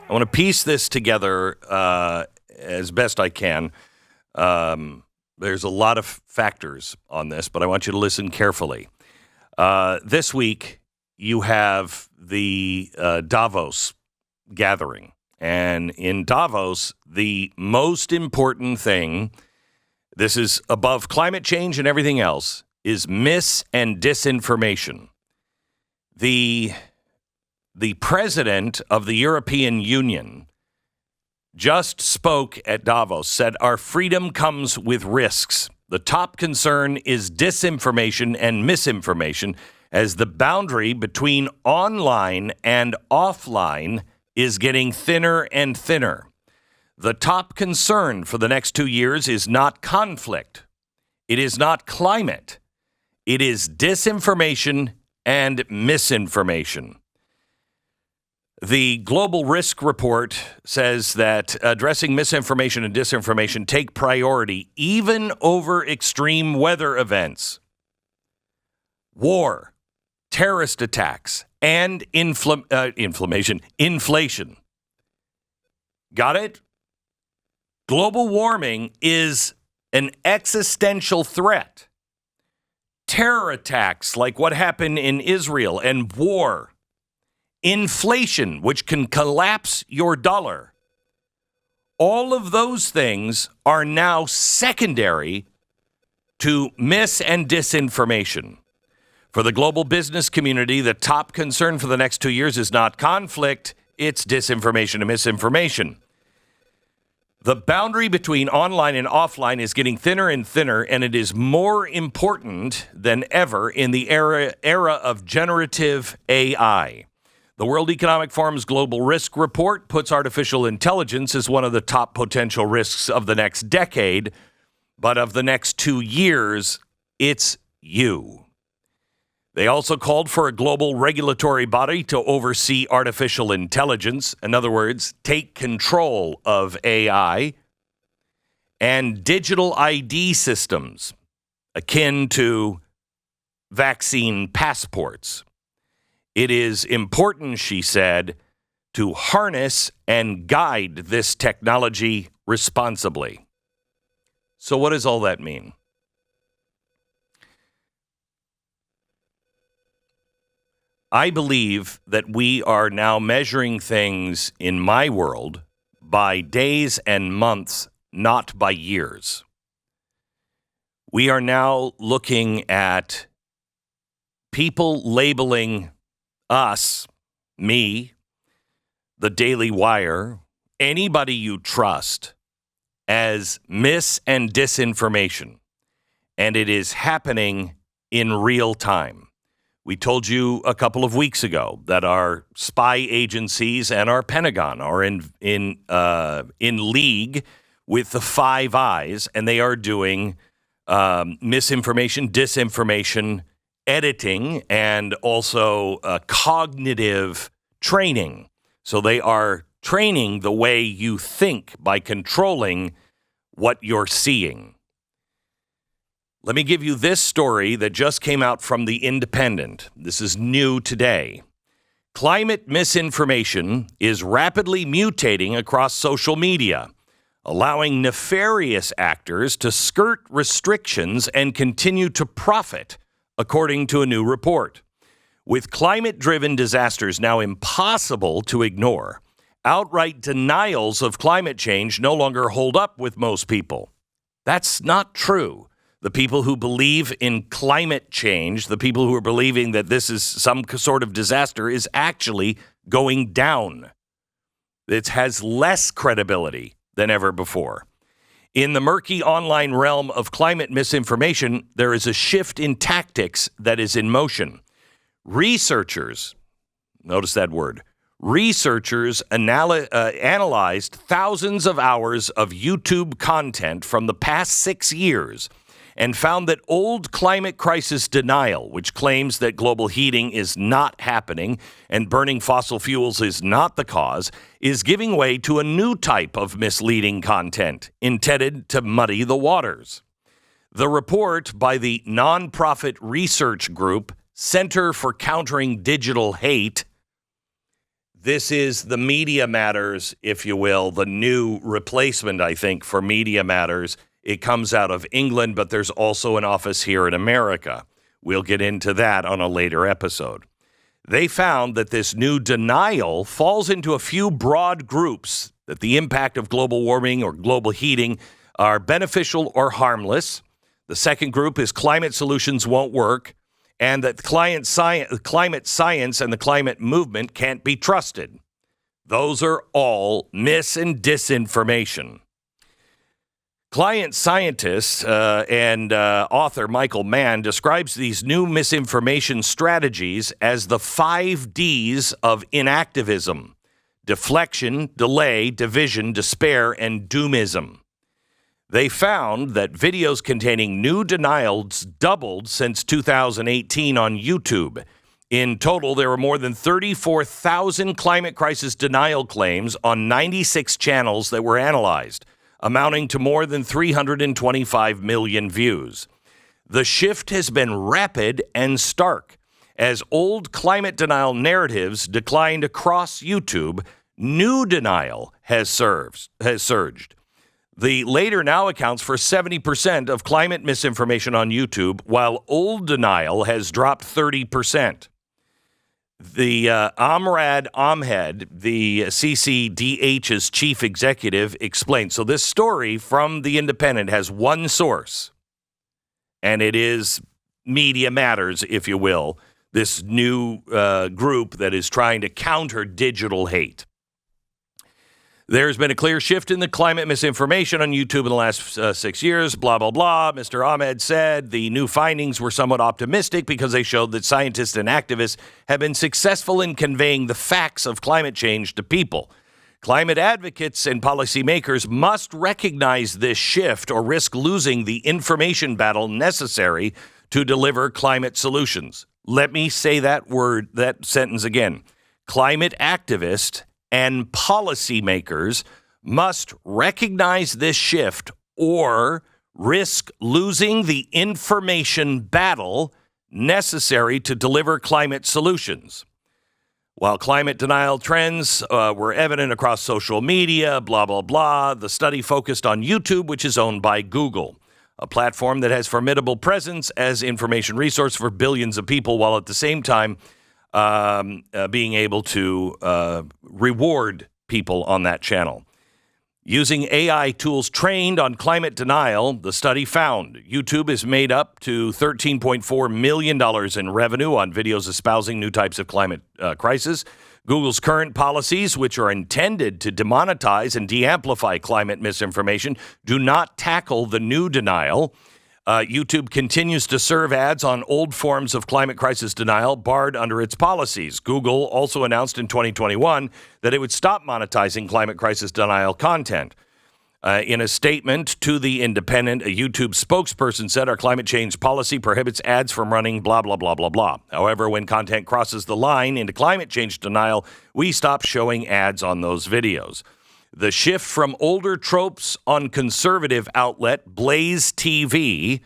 I want to piece this together as best I can. There's a lot of factors on this, but I want you to listen carefully. This week, you have the Davos gathering. And in Davos, the most important thing, this is above climate change and everything else, is mis- and disinformation. The president of the European Union just spoke at Davos, said our freedom comes with risks. The top concern is disinformation and misinformation as the boundary between online and offline is getting thinner and thinner. The top concern for the next 2 years is not conflict. It is not climate. It is disinformation and misinformation. The Global Risk Report says that addressing misinformation and disinformation take priority even over extreme weather events, war, terrorist attacks, and inflation. Got it? Global warming is an existential threat. Terror attacks like what happened in Israel and war. Inflation, which can collapse your dollar. All of those things are now secondary to mis- and disinformation. For the global business community, the top concern for the next 2 years is not conflict, it's disinformation and misinformation. The boundary between online and offline is getting thinner and thinner, and it is more important than ever in the era of generative AI. The World Economic Forum's Global Risk Report puts artificial intelligence as one of the top potential risks of the next decade, but of the next 2 years, it's you. They also called for a global regulatory body to oversee artificial intelligence, in other words, take control of AI, and digital ID systems, akin to vaccine passports. It is important, she said, to harness and guide this technology responsibly. So what does all that mean? I believe that we are now measuring things in my world by days and months, not by years. We are now looking at people labeling us, me, the Daily Wire, anybody you trust, as mis- and disinformation. And it is happening in real time. We told you a couple of weeks ago that our spy agencies and our Pentagon are in league with the Five Eyes, and they are doing misinformation, disinformation, editing, and also cognitive training. So they are training the way you think by controlling what you're seeing. Let me give you this story that just came out from The Independent. This is new today. Climate misinformation is rapidly mutating across social media, allowing nefarious actors to skirt restrictions and continue to profit, according to a new report. With climate-driven disasters now impossible to ignore, outright denials of climate change no longer hold up with most people. That's not true. The people who believe in climate change, the people who are believing that this is some sort of disaster, is actually going down. It has less credibility than ever before. In the murky online realm of climate misinformation, there is a shift in tactics that is in motion. Researchers, notice that word, researchers analyzed thousands of hours of YouTube content from the past 6 years and found that old climate crisis denial, which claims that global heating is not happening and burning fossil fuels is not the cause, is giving way to a new type of misleading content intended to muddy the waters. The report by the nonprofit research group Center for Countering Digital Hate, This is the Media Matters, if you will, the new replacement, I think, for Media Matters. It comes out of England, but there's also an office here in America. We'll get into that on a later episode. They found that this new denial falls into a few broad groups, that the impact of global warming or global heating are beneficial or harmless. The second group is climate solutions won't work, and that climate science and the climate movement can't be trusted. Those are all mis and disinformation. Climate scientist and author Michael Mann describes these new misinformation strategies as the 5 Ds of inactivism: deflection, delay, division, despair, and doomism. They found that videos containing new denials doubled since 2018 on YouTube. In total, there were more than 34,000 climate crisis denial claims on 96 channels that were analyzed, amounting to more than 325 million views. The shift has been rapid and stark. As old climate denial narratives declined across YouTube, new denial has surged. The later now accounts for 70% of climate misinformation on YouTube, while old denial has dropped 30%. The Amrad Ahmed, the CCDH's chief executive, explained. So this story from The Independent has one source, and it is Media Matters, if you will, this new group that is trying to counter digital hate. There's been a clear shift in the climate misinformation on YouTube in the last 6 years, blah, blah, blah. Mr. Ahmed said the new findings were somewhat optimistic because they showed that scientists and activists have been successful in conveying the facts of climate change to people. Climate advocates and policymakers must recognize this shift or risk losing the information battle necessary to deliver climate solutions. Let me say that sentence again. Climate activists and policymakers must recognize this shift or risk losing the information battle necessary to deliver climate solutions. While climate denial trends were evident across social media, blah, blah, blah, the study focused on YouTube, which is owned by Google, a platform that has formidable presence as information resource for billions of people, while at the same time being able to reward people on that channel. Using AI tools trained on climate denial, the study found YouTube is made up to $13.4 million in revenue on videos espousing new types of climate crisis. Google's current policies, which are intended to demonetize and de-amplify climate misinformation, do not tackle the new denial. YouTube continues to serve ads on old forms of climate crisis denial barred under its policies. Google also announced in 2021 that it would stop monetizing climate crisis denial content. In a statement to The Independent, a YouTube spokesperson said our climate change policy prohibits ads from running blah, blah, blah, blah, blah. However, when content crosses the line into climate change denial, we stop showing ads on those videos. The shift from older tropes on conservative outlet Blaze TV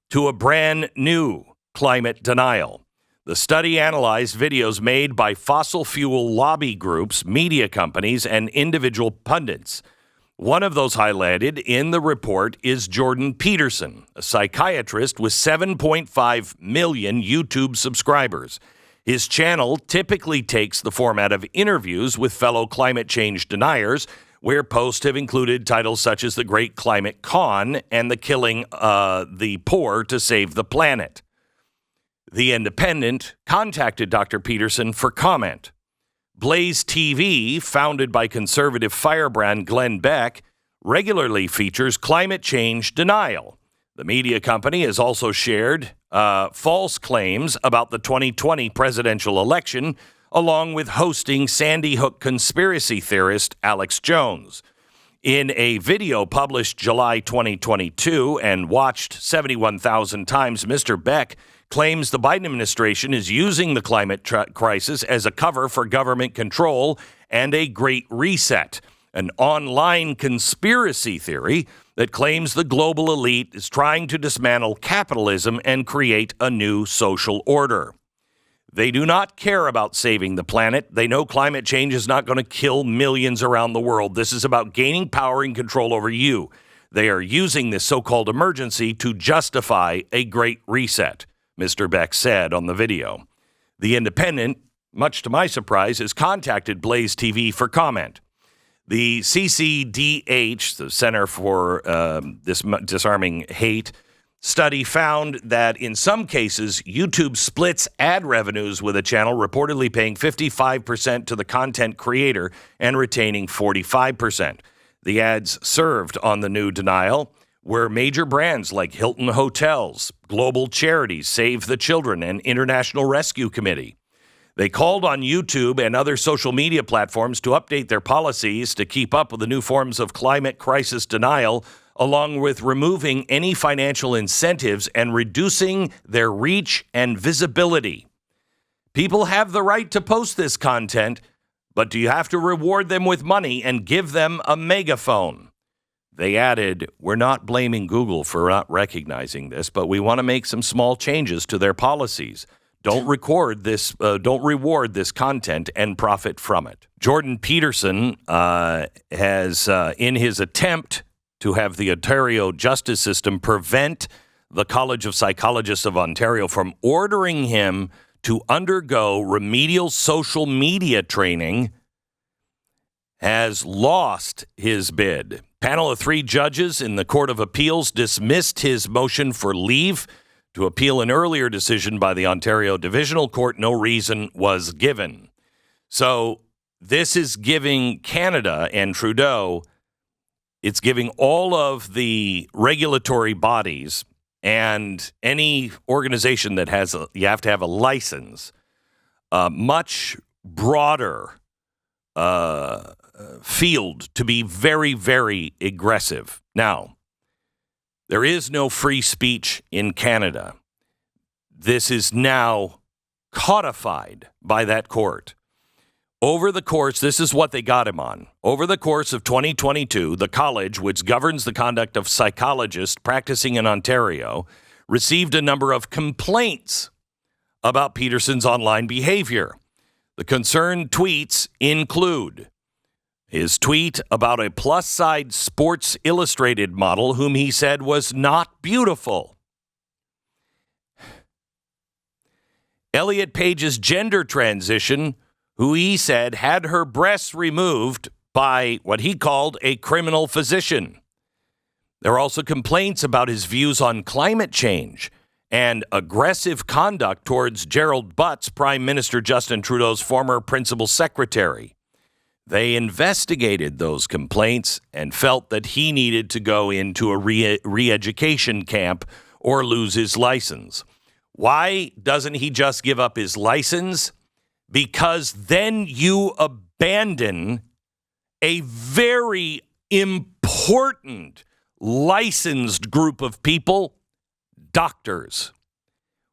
to a brand new climate denial. The study analyzed videos made by fossil fuel lobby groups, media companies, and individual pundits. One of those highlighted in the report is Jordan Peterson, a psychiatrist with 7.5 million YouTube subscribers. His channel typically takes the format of interviews with fellow climate change deniers, where posts have included titles such as The Great Climate Con and The Killing the Poor to Save the Planet. The Independent contacted Dr. Peterson for comment. Blaze TV, founded by conservative firebrand Glenn Beck, regularly features climate change denial. The media company has also shared false claims about the 2020 presidential election, along with hosting Sandy Hook conspiracy theorist Alex Jones. In a video published July 2022 and watched 71,000 times, Mr. Beck claims the Biden administration is using the climate crisis as a cover for government control and a great reset, an online conspiracy theory that claims the global elite is trying to dismantle capitalism and create a new social order. They do not care about saving the planet. They know climate change is not going to kill millions around the world. This is about gaining power and control over you. They are using this so-called emergency to justify a great reset, Mr. Beck said on the video. The Independent, much to my surprise, has contacted Blaze TV for comment. The CCDH, the Center for Disarming Hate, study found that in some cases, YouTube splits ad revenues with a channel, reportedly paying 55% to the content creator and retaining 45%. The ads served on the new denial were major brands like Hilton Hotels, global charities, Save the Children, and International Rescue Committee. They called on YouTube and other social media platforms to update their policies to keep up with the new forms of climate crisis denial, along with removing any financial incentives and reducing their reach and visibility. People have the right to post this content, but do you have to reward them with money and give them a megaphone? They added, we're not blaming Google for not recognizing this, but we want to make some small changes to their policies. Don't reward this content and profit from it. Jordan Peterson has, in his attempt to have the Ontario justice system prevent the College of Psychologists of Ontario from ordering him to undergo remedial social media training, has lost his bid. Panel of 3 judges in the Court of Appeals dismissed his motion for leave to appeal an earlier decision by the Ontario Divisional Court. No reason was given. So this is giving Canada and Trudeau, it's giving all of the regulatory bodies and any organization that has, you have to have a license, much broader field to be very, very aggressive. Now, there is no free speech in Canada. This is now codified by that court. Over the course, this is what they got him on. Over the course of 2022, the college, which governs the conduct of psychologists practicing in Ontario, received a number of complaints about Peterson's online behavior. The concerned tweets include his tweet about a plus-size Sports Illustrated model whom he said was not beautiful. Elliot Page's gender transition, who he said had her breasts removed by what he called a criminal physician. There are also complaints about his views on climate change and aggressive conduct towards Gerald Butts, Prime Minister Justin Trudeau's former principal secretary. They investigated those complaints and felt that he needed to go into a re-education camp or lose his license. Why doesn't he just give up his license? Because then you abandon a very important licensed group of people, doctors.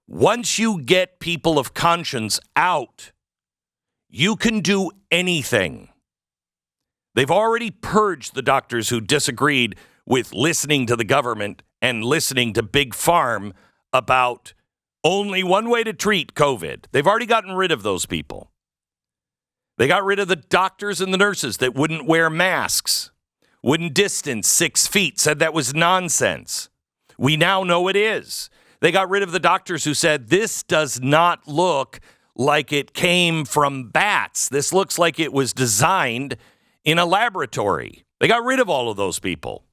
Once you get people of conscience out, you can do anything. They've already purged the doctors who disagreed with listening to the government and listening to Big Farm about only one way to treat COVID. They've already gotten rid of those people. They got rid of the doctors and the nurses that wouldn't wear masks, wouldn't distance 6 feet, said that was nonsense. We now know it is. They got rid of the doctors who said this does not look like it came from bats. This looks like it was designed in a laboratory. They got rid of all of those people.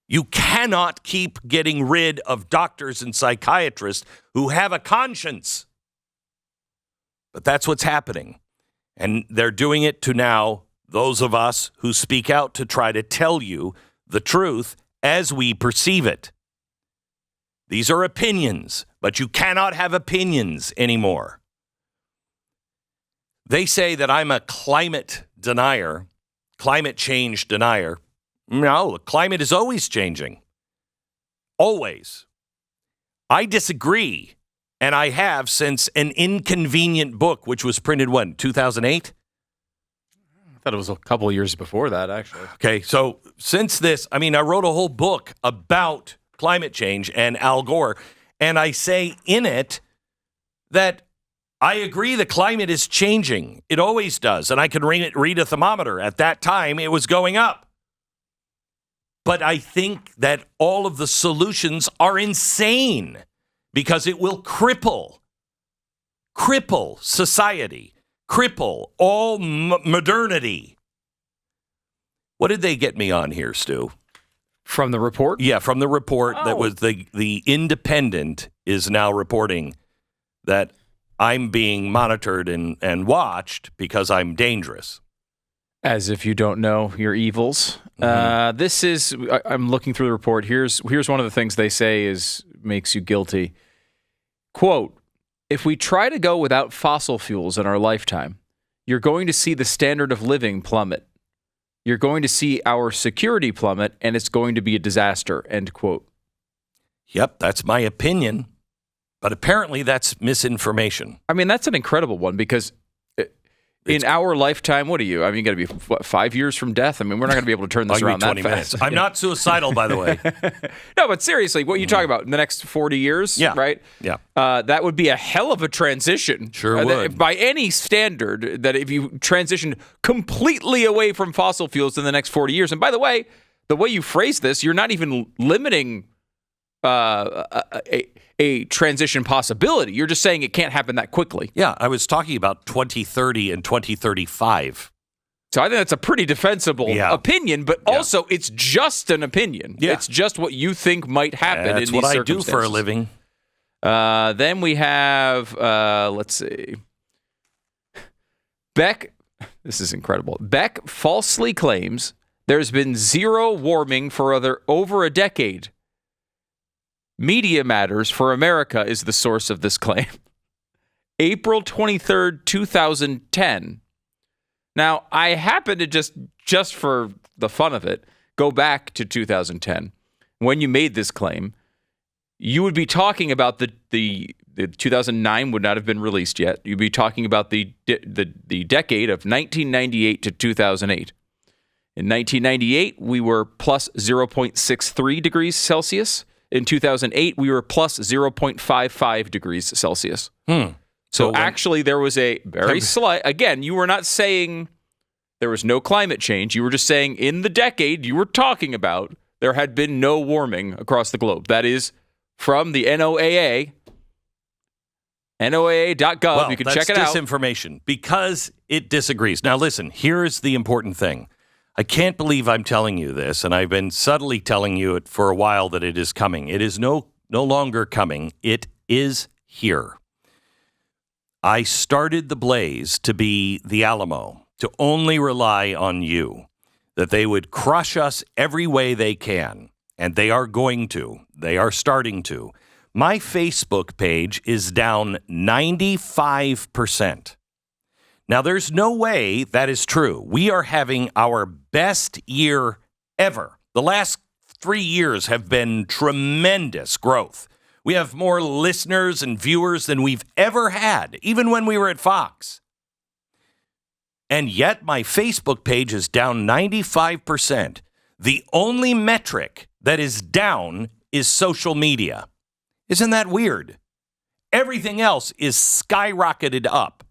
You cannot keep getting rid of doctors and psychiatrists who have a conscience. But that's what's happening. And they're doing it to now those of us who speak out to try to tell you the truth as we perceive it. These are opinions, but you cannot have opinions anymore. They say that I'm a climate denier, climate change denier. No, the climate is always changing. Always. I disagree, and I have since An Inconvenient Book, which was printed when, 2008? I thought it was a couple of years before that, actually. Okay, so since this, I wrote a whole book about climate change and Al Gore, and I say in it that I agree the climate is changing. It always does. And I can read a thermometer. At that time, it was going up. But I think that all of the solutions are insane because it will cripple society, cripple all modernity. What did they get me on here, Stu? From the report? Yeah, from the report that was the Independent is now reporting that I'm being monitored and watched because I'm dangerous. As if you don't know your evils. This is, I'm looking through the report. Here's one of the things they say makes you guilty. Quote, if we try to go without fossil fuels in our lifetime, you're going to see the standard of living plummet. You're going to see our security plummet, and it's going to be a disaster, end quote. Yep, that's my opinion. But apparently that's misinformation. I mean, that's an incredible one because in our lifetime, what are you? I mean, you got to be 5 years from death. I mean, we're not going to be able to turn this around that 20 fast. minutes. I'm not suicidal, by the way. No, but seriously, what are you talking about? In the next 40 years, right? Yeah. That would be a hell of a transition. Sure would. By any standard, that if you transition completely away from fossil fuels in the next 40 years, and by the way you phrase this, you're not even limiting a transition possibility. You're just saying it can't happen that quickly. Yeah, I was talking about 2030 and 2035. So I think that's a pretty defensible opinion, but also it's just an opinion. Yeah. It's just what you think might happen in these circumstances. That's what I do for a living. Then we have, let's see. Beck, this is incredible. Beck falsely claims there's been zero warming for over a decade. Media Matters for America is the source of this claim. April 23rd, 2010. Now, I happen to just for the fun of it, go back to 2010. When you made this claim, you would be talking about the 2009 would not have been released yet. You'd be talking about the decade of 1998 to 2008. In 1998, we were plus 0.63 degrees Celsius. In 2008, we were plus 0.55 degrees Celsius. So actually, there was a very slight, again, you were not saying there was no climate change. You were just saying in the decade you were talking about, there had been no warming across the globe. That is from the NOAA, NOAA.gov. Well, you can check it out. That's disinformation because it disagrees. Now, listen, here's the important thing. I can't believe I'm telling you this, and I've been subtly telling you it for a while that it is coming. It is no longer coming. It is here. I started the Blaze to be the Alamo, to only rely on you, that they would crush us every way they can, and they are going to. They are starting to. My Facebook page is down 95%. Now, there's no way that is true. We are having our best year ever. The last 3 years have been tremendous growth. We have more listeners and viewers than we've ever had, even when we were at Fox. And yet my Facebook page is down 95%. The only metric that is down is social media. Isn't that weird? Everything else is skyrocketed up.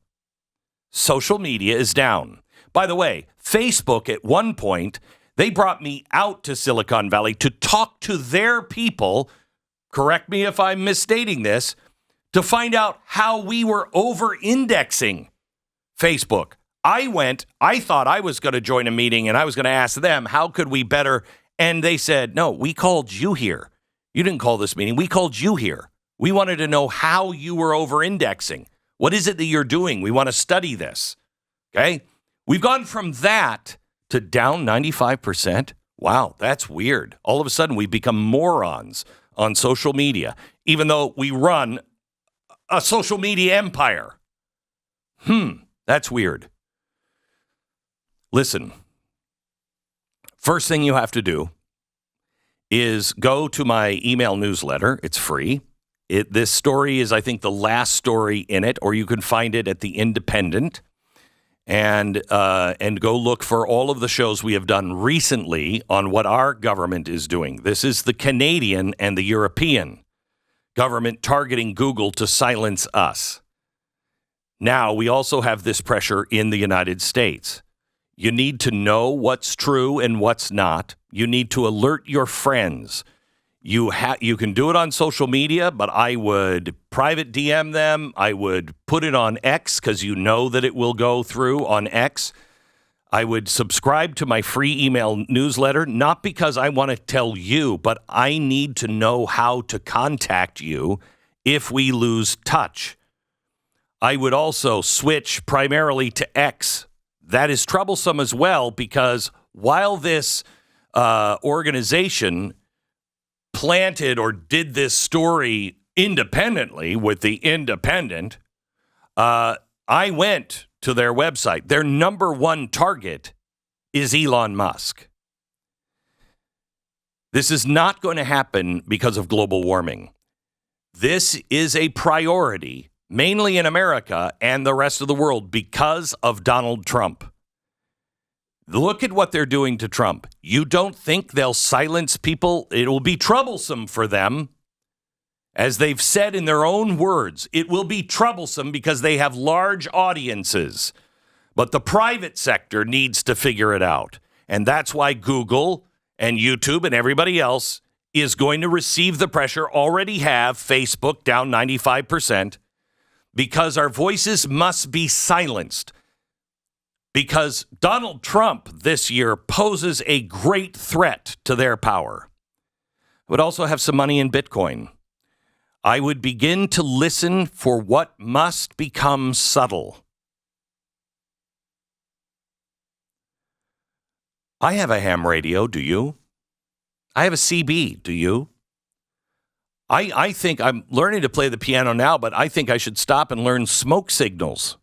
Social media is down. By the way, Facebook at one point, they brought me out to Silicon Valley to talk to their people, correct me if I'm misstating this, to find out how we were over-indexing Facebook. I thought I was going to join a meeting and I was going to ask them, how could we better? And they said, no, we called you here. You didn't call this meeting. We called you here. We wanted to know how you were over-indexing. What is it that you're doing? We want to study this. Okay? We've gone from that to down 95%. Wow, that's weird. All of a sudden, we've become morons on social media, even though we run a social media empire. That's weird. Listen, first thing you have to do is go to my email newsletter. It's free. This story is, I think, the last story in it, or you can find it at The Independent, and go look for all of the shows we have done recently on what our government is doing. This is the Canadian and the European government targeting Google to silence us. Now we also have this pressure in the United States. You need to know what's true and what's not. You need to alert your friends. You can do it on social media, but I would private DM them. I would put it on X because you know that it will go through on X. I would subscribe to my free email newsletter, not because I want to tell you, but I need to know how to contact you if we lose touch. I would also switch primarily to X. That is troublesome as well because while this organization planted or did this story independently with the Independent, I went to their website. Their number one target is Elon Musk. This is not going to happen because of global warming. This is a priority, mainly in America and the rest of the world, because of Donald Trump. Look at what they're doing to Trump. You don't think they'll silence people? It will be troublesome for them. As they've said in their own words, it will be troublesome because they have large audiences. But the private sector needs to figure it out. And that's why Google and YouTube and everybody else is going to receive the pressure, already have Facebook down 95%, because our voices must be silenced. Because Donald Trump this year poses a great threat to their power. I would also have some money in Bitcoin. I would begin to listen for what must become subtle. I have a ham radio, do you? I have a CB, do you? I think I'm learning to play the piano now, but I think I should stop and learn smoke signals.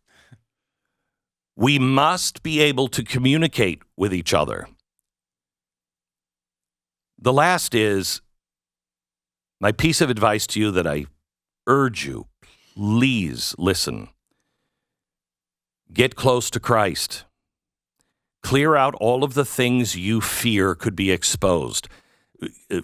We must be able to communicate with each other. The last is my piece of advice to you that I urge you, please listen. Get close to Christ. Clear out all of the things you fear could be exposed.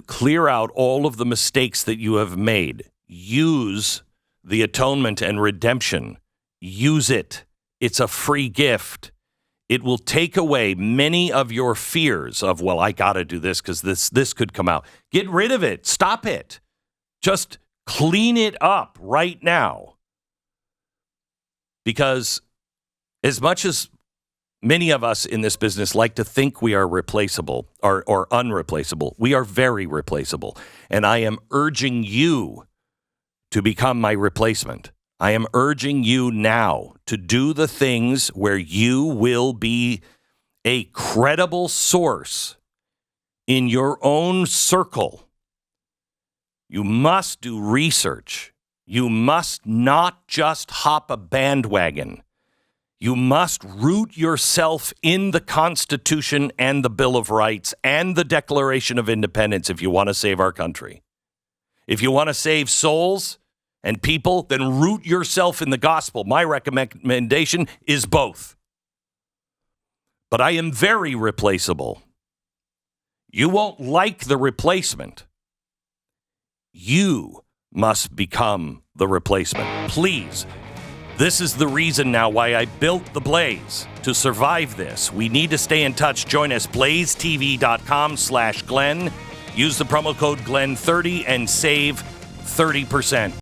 Clear out all of the mistakes that you have made. Use the atonement and redemption. Use it. It's a free gift. It will take away many of your fears of, well, I got to do this because this could come out. Get rid of it. Stop it. Just clean it up right now. Because as much as many of us in this business like to think we are replaceable or unreplaceable, we are very replaceable. And I am urging you to become my replacement. I am urging you now to do the things where you will be a credible source in your own circle. You must do research. You must not just hop a bandwagon. You must root yourself in the Constitution and the Bill of Rights and the Declaration of Independence if you want to save our country. If you want to save souls and people, then root yourself in the gospel. My recommendation is both. But I am very replaceable. You won't like the replacement. You must become the replacement. Please. This is the reason now why I built the Blaze, to survive this. We need to stay in touch. Join us, blazetv.com/Glenn. Use the promo code Glenn30 and save 30%.